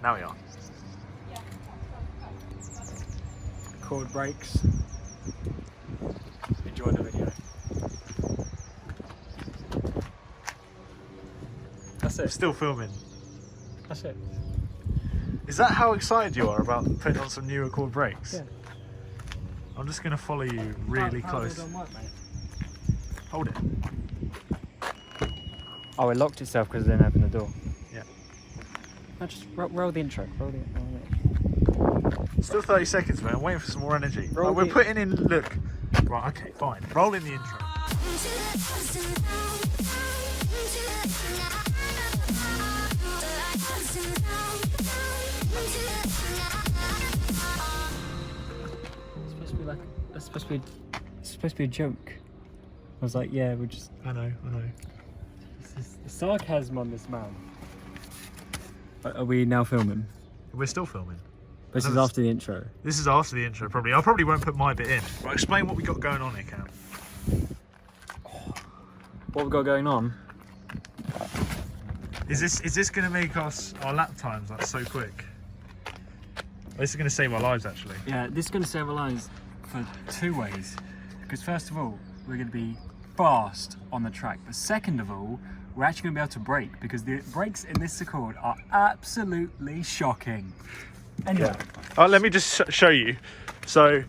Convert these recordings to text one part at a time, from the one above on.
Now we are. Rcord brakes. Enjoy the video. That's it. Still filming. That's it. Is that how excited you are about putting on some new Rcord brakes? Yeah. I'm just going to follow you really close. Hold it. Oh, it locked itself because it didn't open the door. Yeah. No, just roll the intro. Roll the intro. Still 30 seconds, man. I'm waiting for some more energy. Right, we're putting in, look. Right, okay, fine. Roll in the intro. It's supposed to be a joke. I was like, yeah, we're just... I know. This is sarcasm on this man. Are we now filming? We're still filming. This is after the intro. This is after the intro, probably. I probably won't put my bit in. Right, explain what we got going on here, Cam. What we've got going on? Is this going to make our lap times like so quick? This is going to save our lives, actually. Yeah, this is going to save our lives for two ways. Because first of all, we're going to be fast on the track. But second of all, we're actually going to be able to brake because the brakes in this Rcord are absolutely shocking. Anyway. Yeah. Let me just show you. So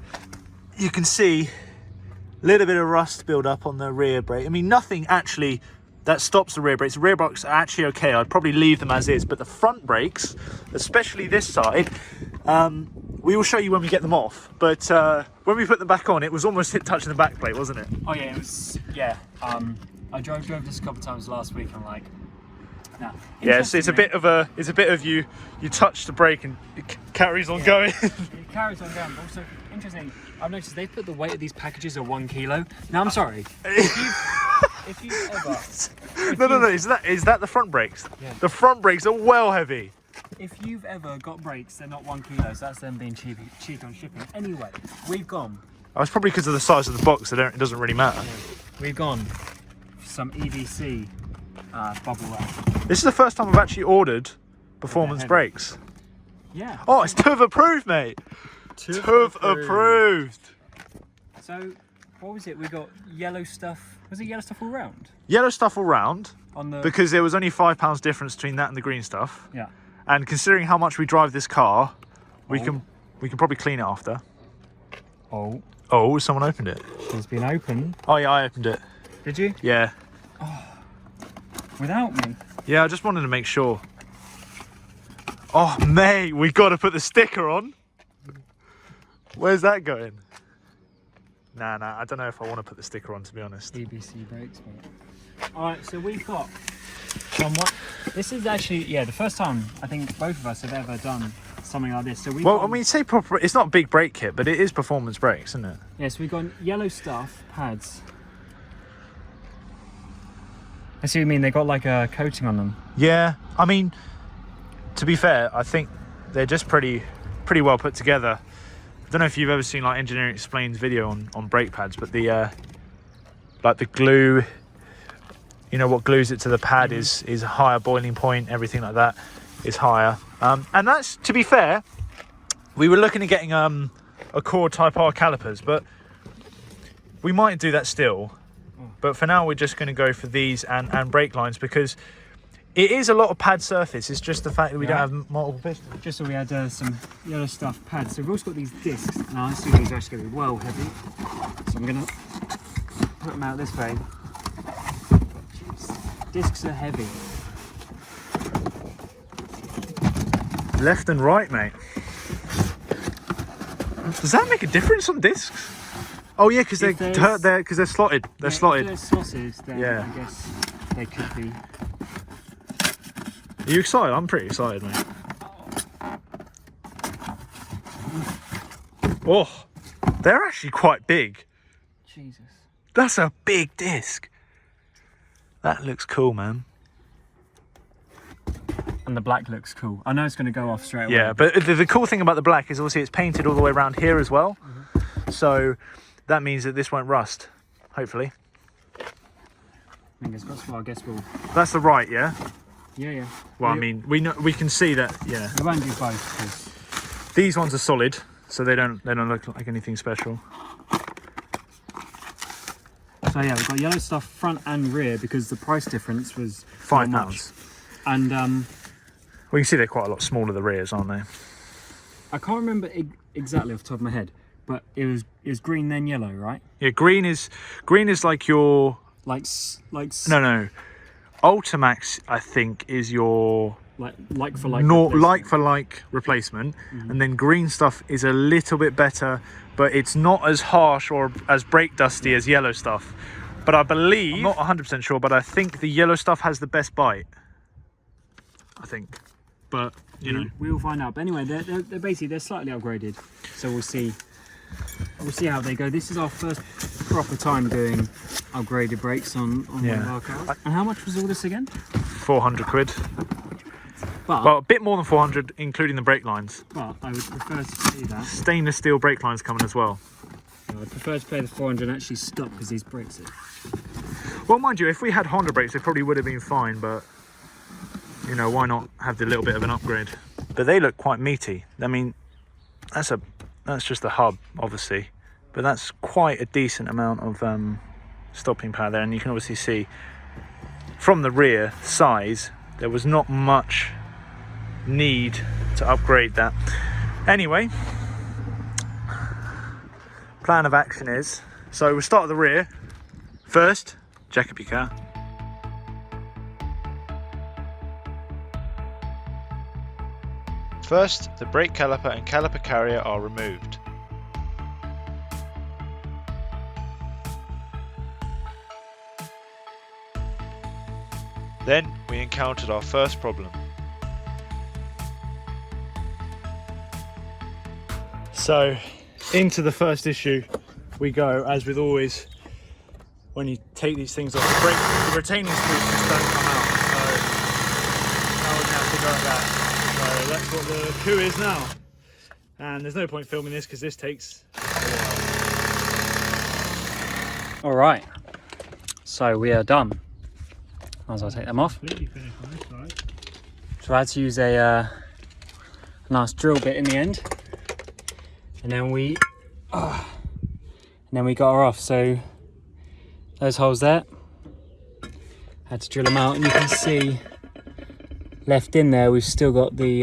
you can see a little bit of rust build up on the rear brake. I mean, nothing actually that stops the rear brakes. The rear brakes are actually okay. I'd probably leave them as is, but the front brakes, especially this side, we will show you when we get them off. But when we put them back on, it was almost touching the back plate, wasn't it? Oh yeah, it was. Yeah. I drove this a couple of times last week. And I'm like, nah. Yeah, it's a bit of you touch the brake and it carries on going. It carries on going. But also, interesting. I've noticed they put the weight of these packages at 1 kilo. Now I'm sorry. If you've ever. No. Is that the front brakes? Yeah. The front brakes are well heavy. If you've ever got brakes, they're not 1 kilo, so that's them being cheap on shipping. Anyway, we've gone. Oh, it's probably because of the size of the box. It doesn't really matter. We've gone for some EVC bubble wrap. This is the first time I've actually ordered performance brakes. Yeah. Oh, it's TÜV approved, mate. TÜV approved. So, what was it? We got yellow stuff. Was it yellow stuff all round? Yellow stuff all round. On the... Because there was only £5 difference between that and the green stuff. Yeah. And considering how much we drive this car, we can probably clean it after. Oh, someone opened it. It's been opened. Oh yeah, I opened it. Did you? Yeah. Oh, without me? Yeah, I just wanted to make sure. Oh mate, we got to put the sticker on. Where's that going? Nah, I don't know if I want to put the sticker on, to be honest. EBC brakes, mate. Alright, so we've got this is actually, yeah, the first time I think both of us have ever done something like this. So I mean, say proper, it's not a big brake kit, but it is performance brakes, isn't it? Yeah, so we've got yellow stuff, pads. I see what you mean, they got like a coating on them. Yeah, I mean, to be fair, I think they're just pretty well put together. I don't know if you've ever seen like Engineering Explained's video on brake pads, but the like the glue, you know, what glues it to the pad is a higher boiling point, everything like that is higher. And that's, to be fair, we were looking at getting a Rcord Type R calipers, but we might do that still. But for now, we're just going to go for these and brake lines because it is a lot of pad surface. It's just the fact that we don't have multiple pistons. Just so we had some yellow stuff pads. So we've also got these discs. Now I assume these are actually going to be well heavy. So I'm going to put them out this way. Discs are heavy. Left and right, mate. Does that make a difference on discs? Oh yeah, because they're slotted. They're slotted. If they're slotted, then yeah. I guess they could be. Are you excited? I'm pretty excited, mate. Oh, they're actually quite big. Jesus. That's a big disc. That looks cool, man. And the black looks cool. I know it's going to go off straight away. Yeah, but the cool thing about the black is obviously it's painted all the way around here as well. So that means that this won't rust, hopefully. Fingers crossed. Well, I guess we'll... That's the right, yeah? Yeah, yeah. Well, I mean, we can see that. Yeah. We won't do both because These ones are solid, so they don't look like anything special. so yeah, we've got yellow stuff front and rear because the price difference was £5. And We can see they're quite a lot smaller, the rears, aren't they? I can't remember exactly off the top of my head, but it was green then yellow, right? Yeah, green is like your no. Ultimax, I think, is your like for like replacement, and then green stuff is a little bit better, but it's not as harsh or as brake dusty as yellow stuff. But I believe, I'm not 100% sure, but I think the yellow stuff has the best bite. I think, but you know, we'll find out. But anyway, they're basically they're slightly upgraded, so we'll see how they go. This is our first proper time doing upgraded brakes on one of our cars. And how much was all this again? 400 quid. But, well, a bit more than 400, including the brake lines. But I would prefer to pay that. Stainless steel brake lines coming as well. I'd prefer to pay the 400 and actually stop because these brakes are... Well, mind you, if we had Honda brakes, they probably would have been fine, but you know, why not have the little bit of an upgrade? But they look quite meaty. I mean, that's just the hub, obviously, but that's quite a decent amount of stopping power there, and you can obviously see from the rear size there was not much need to upgrade that. Anyway, plan of action is, so we'll start at the rear first. Jack up your car. First, the brake caliper and caliper carrier are removed. Then we encountered our first problem. So, into the first issue we go, as with always, when you take these things off the retaining screws just don't come out. So, now we're going to have to go at that. So that's what the coup is now. And there's no point filming this because this takes a while. Alright, so we are done. Might as well take them off. Completely finished on this side. So I had to use a nice drill bit in the end. And then we got her off. So those holes there, had to drill them out, and you can see left in there we've still got the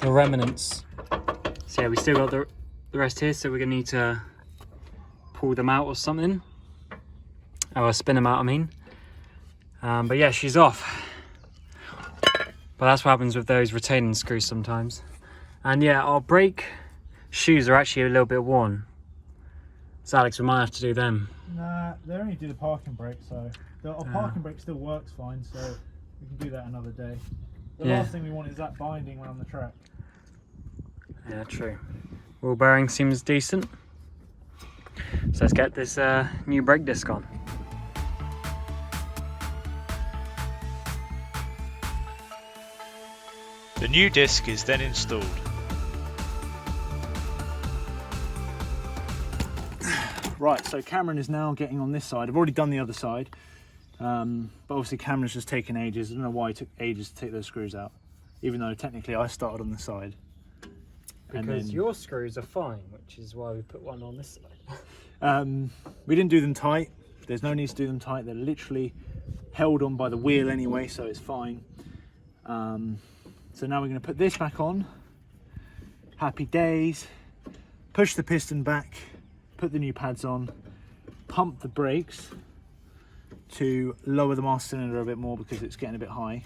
remnants. So yeah, we still got the rest here, so we're gonna need to pull them out or something, or spin them out, I mean. But yeah, she's off. But that's what happens with those retaining screws sometimes. And yeah, our brake shoes are actually a little bit worn, so Alex, we might have to do them. Nah, they only do the parking brake, so our parking brake still works fine, so we can do that another day. The last thing we want is that binding when on the track. Yeah, true. Wheel bearing seems decent. So let's get this new brake disc on. The new disc is then installed. Right, so Cameron is now getting on this side. I've already done the other side, but obviously Cameron's just taken ages. I don't know why it took ages to take those screws out, even though technically I started on the side. Because your screws are fine, which is why we put one on this side. We didn't do them tight. There's no need to do them tight. They're literally held on by the wheel anyway, so it's fine. So now we're going to put this back on. Happy days. Push the piston back, put the new pads on, pump the brakes to lower the master cylinder a bit more because it's getting a bit high.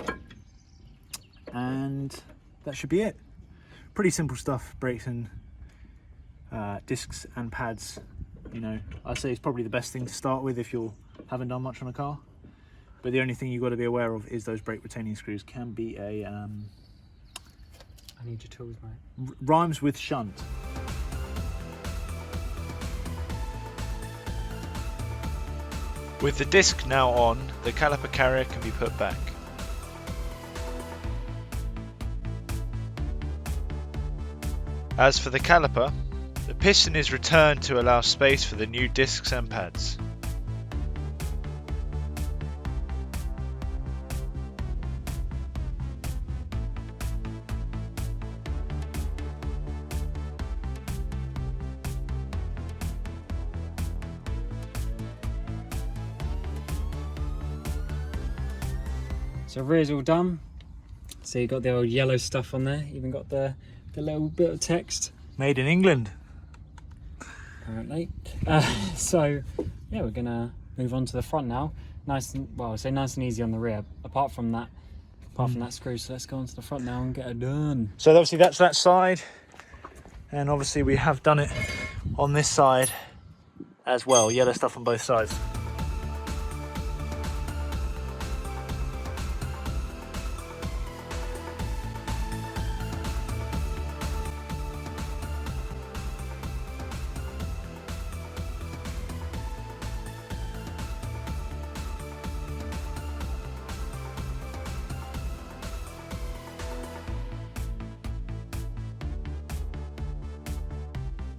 And that should be it. Pretty simple stuff, brakes and discs and pads. You know, I'd say it's probably the best thing to start with if you haven't done much on a car. But the only thing you've got to be aware of is those brake retaining screws can be a... I need your tools, mate. Rhymes with shunt. With the disc now on, the caliper carrier can be put back. As for the caliper, the piston is returned to allow space for the new discs and pads. So rear's all done. So you got the old yellow stuff on there. Even got the little bit of text. Made in England. Apparently. So yeah, we're gonna move on to the front now. Nice and, well, I say nice and easy on the rear. Apart from that screw. So let's go on to the front now and get it done. So obviously that's that side, and obviously we have done it on this side as well. Yellow stuff on both sides.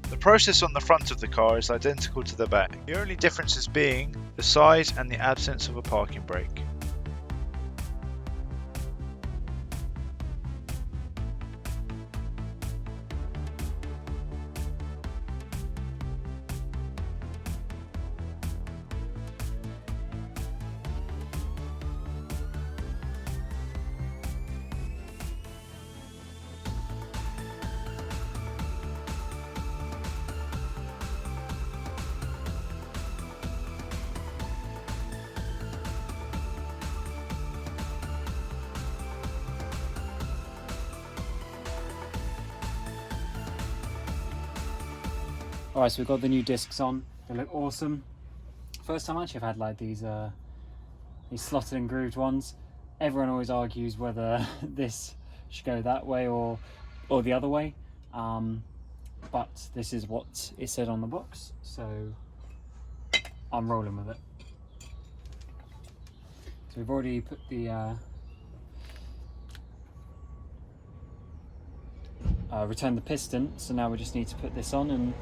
The process on the front of the car is identical to the back, the only differences being the size and the absence of a parking brake. Alright, so we've got the new discs on. They look awesome. First time actually I've had like these slotted and grooved ones. Everyone always argues whether this should go that way or the other way. But this is what it said on the box, so I'm rolling with it. So we've already put the returned the piston, so now we just need to put this on and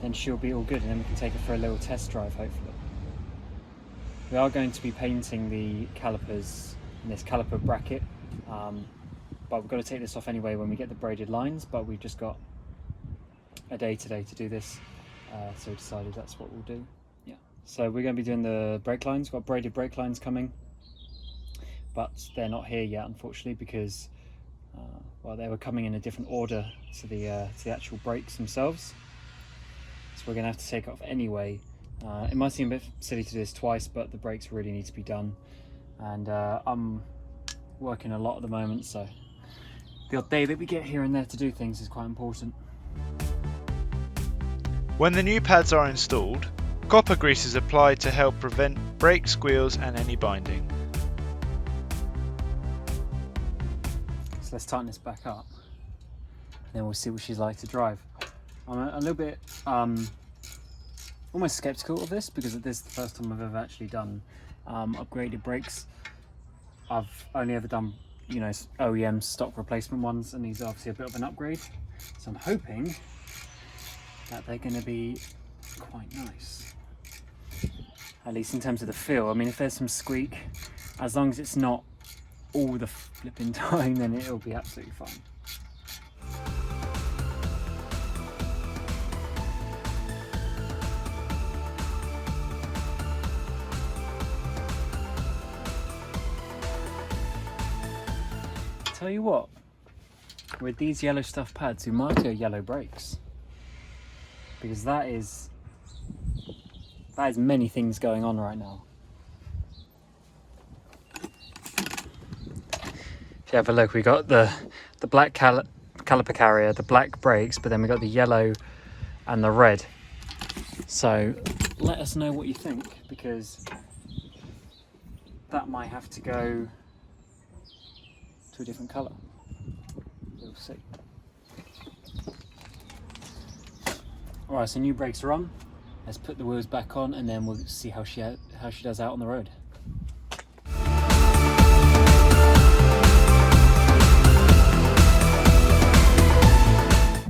then she'll be all good, and then we can take it for a little test drive hopefully. We are going to be painting the calipers in this caliper bracket, but we've got to take this off anyway when we get the braided lines, but we've just got a day today to do this, so we decided that's what we'll do. Yeah. So we're going to be doing the brake lines. We've got braided brake lines coming, but they're not here yet unfortunately because well, they were coming in a different order to the actual brakes themselves. So we're going to have to take it off anyway. It might seem a bit silly to do this twice, but the brakes really need to be done. And I'm working a lot at the moment, so the odd day that we get here and there to do things is quite important. When the new pads are installed, copper grease is applied to help prevent brake squeals and any binding. So let's tighten this back up, and then we'll see what she's like to drive. I'm a little bit almost skeptical of this because this is the first time I've ever actually done upgraded brakes. I've only ever done, you know, OEM stock replacement ones, and these are obviously a bit of an upgrade. So I'm hoping that they're going to be quite nice, at least in terms of the feel. I mean, if there's some squeak, as long as it's not all the flipping time, then it'll be absolutely fine. Tell you what, with these yellow stuff pads, we might go yellow brakes, because that is many things going on right now. If you have a look, we got the black caliper carrier, the black brakes, but then we got the yellow and the red. So let us know what you think, because that might have to go to a different colour. We'll see. Alright, so new brakes are on. Let's put the wheels back on and then we'll see how she does out on the road.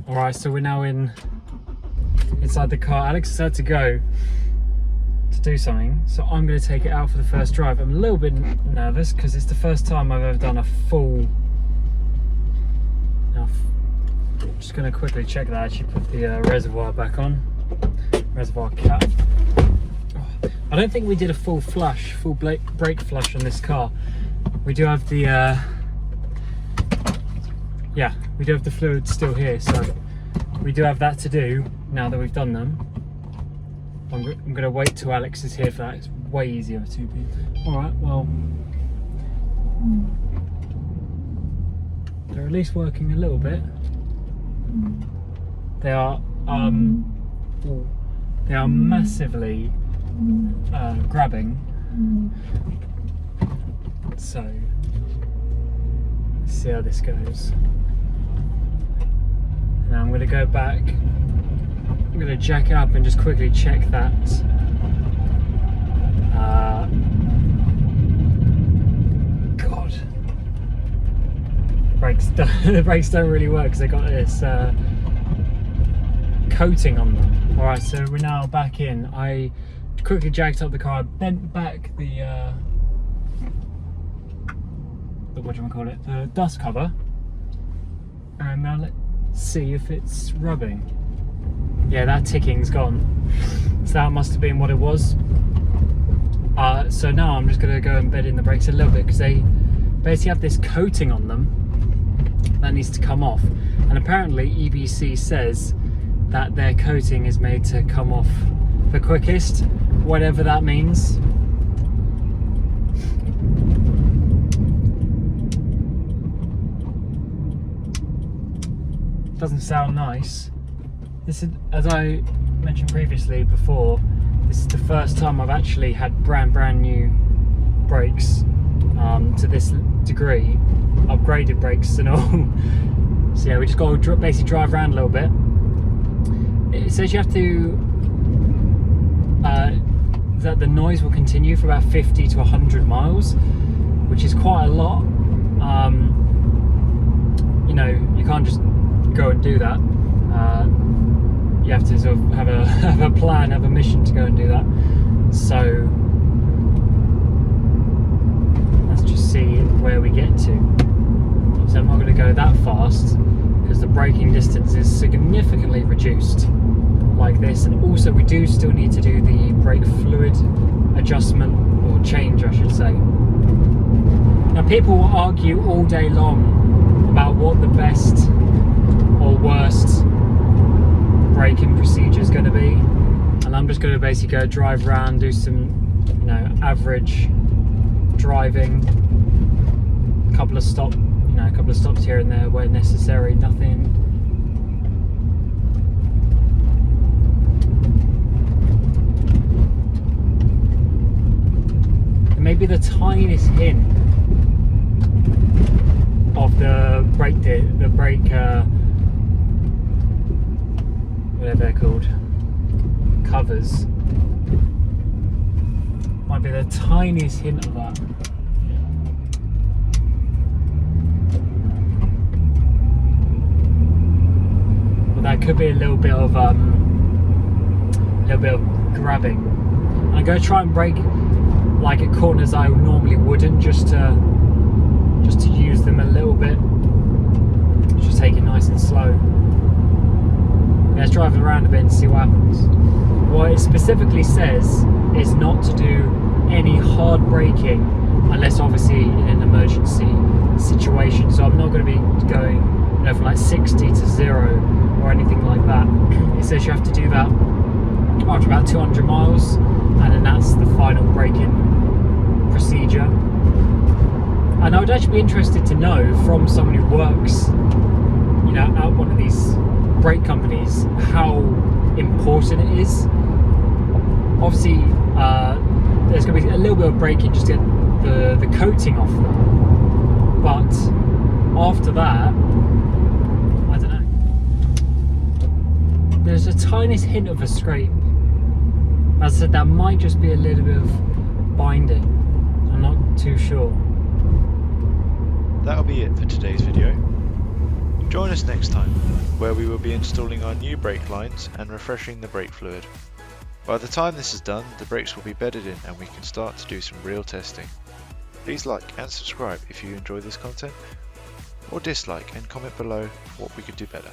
Alright, so we're now inside the car. Alex has had to go to do something, so I'm going to take it out for the first drive. I'm a little bit nervous because it's the first time I've ever done a full. Now, I'm just going to quickly check that I actually put the reservoir back on, reservoir cap. Oh, I don't think we did a full brake flush on this car. we do have the yeah, we do have the fluid still here, so we do have that to do now that we've done them. I'm going to wait till Alex is here for that. It's way easier with two people. Alright, well, they're at least working a little bit. They are massively grabbing. So let's see how this goes. Now I'm going to go back. I'm going to jack it up and just quickly check that God, the brakes don't really work because they got this coating on them. Alright, so we're now back in. I quickly jacked up the car, bent back the what do you call it, the dust cover, and now let's see if it's rubbing. Yeah, that ticking's gone, so that must have been what it was. So now I'm just going to go and bed in the brakes a little bit because they basically have this coating on them that needs to come off, and apparently EBC says that their coating is made to come off the quickest, whatever that means. Doesn't sound nice. This is, as I mentioned previously before, this is the first time I've actually had brand new brakes to this degree, upgraded brakes and all. So yeah, we just got to basically drive around a little bit. It says you have to that the noise will continue for about 50 to 100 miles, which is quite a lot. You know, you can't just go and do that. You have to sort of have a plan, have a mission to go and do that. So let's just see where we get to. So I'm not going to go that fast because the braking distance is significantly reduced like this, and also we do still need to do the brake fluid adjustment, or change I should say. Now people will argue all day long about what the best or worst braking procedure is going to be, and I'm just going to basically go drive around, do some, you know, average driving, a couple of stops here and there where necessary, nothing. And maybe the tiniest hint of the brake whatever they're called, covers, might be the tiniest hint of that. But that could be a little bit of grabbing. And I'm going to try and brake like at corners I normally wouldn't, just to use them a little bit. Just take it nice and slow. Let's drive around a bit and see what happens. What it specifically says is not to do any hard braking unless obviously in an emergency situation. So I'm not going to be going, you know, from like 60 to 0 or anything like that. It says you have to do that after about 200 miles, and then that's the final braking procedure. And I would actually be interested to know from someone who works, you know, at one of these brake companies, how important it is. Obviously there's going to be a little bit of braking just to get the coating off them, but after that, I don't know, there's a tiniest hint of a scrape. As I said, that might just be a little bit of binding, I'm not too sure. That'll be it for today's video. Join us next time, where we will be installing our new brake lines and refreshing the brake fluid. By the time this is done, the brakes will be bedded in and we can start to do some real testing. Please like and subscribe if you enjoy this content, or dislike and comment below what we could do better.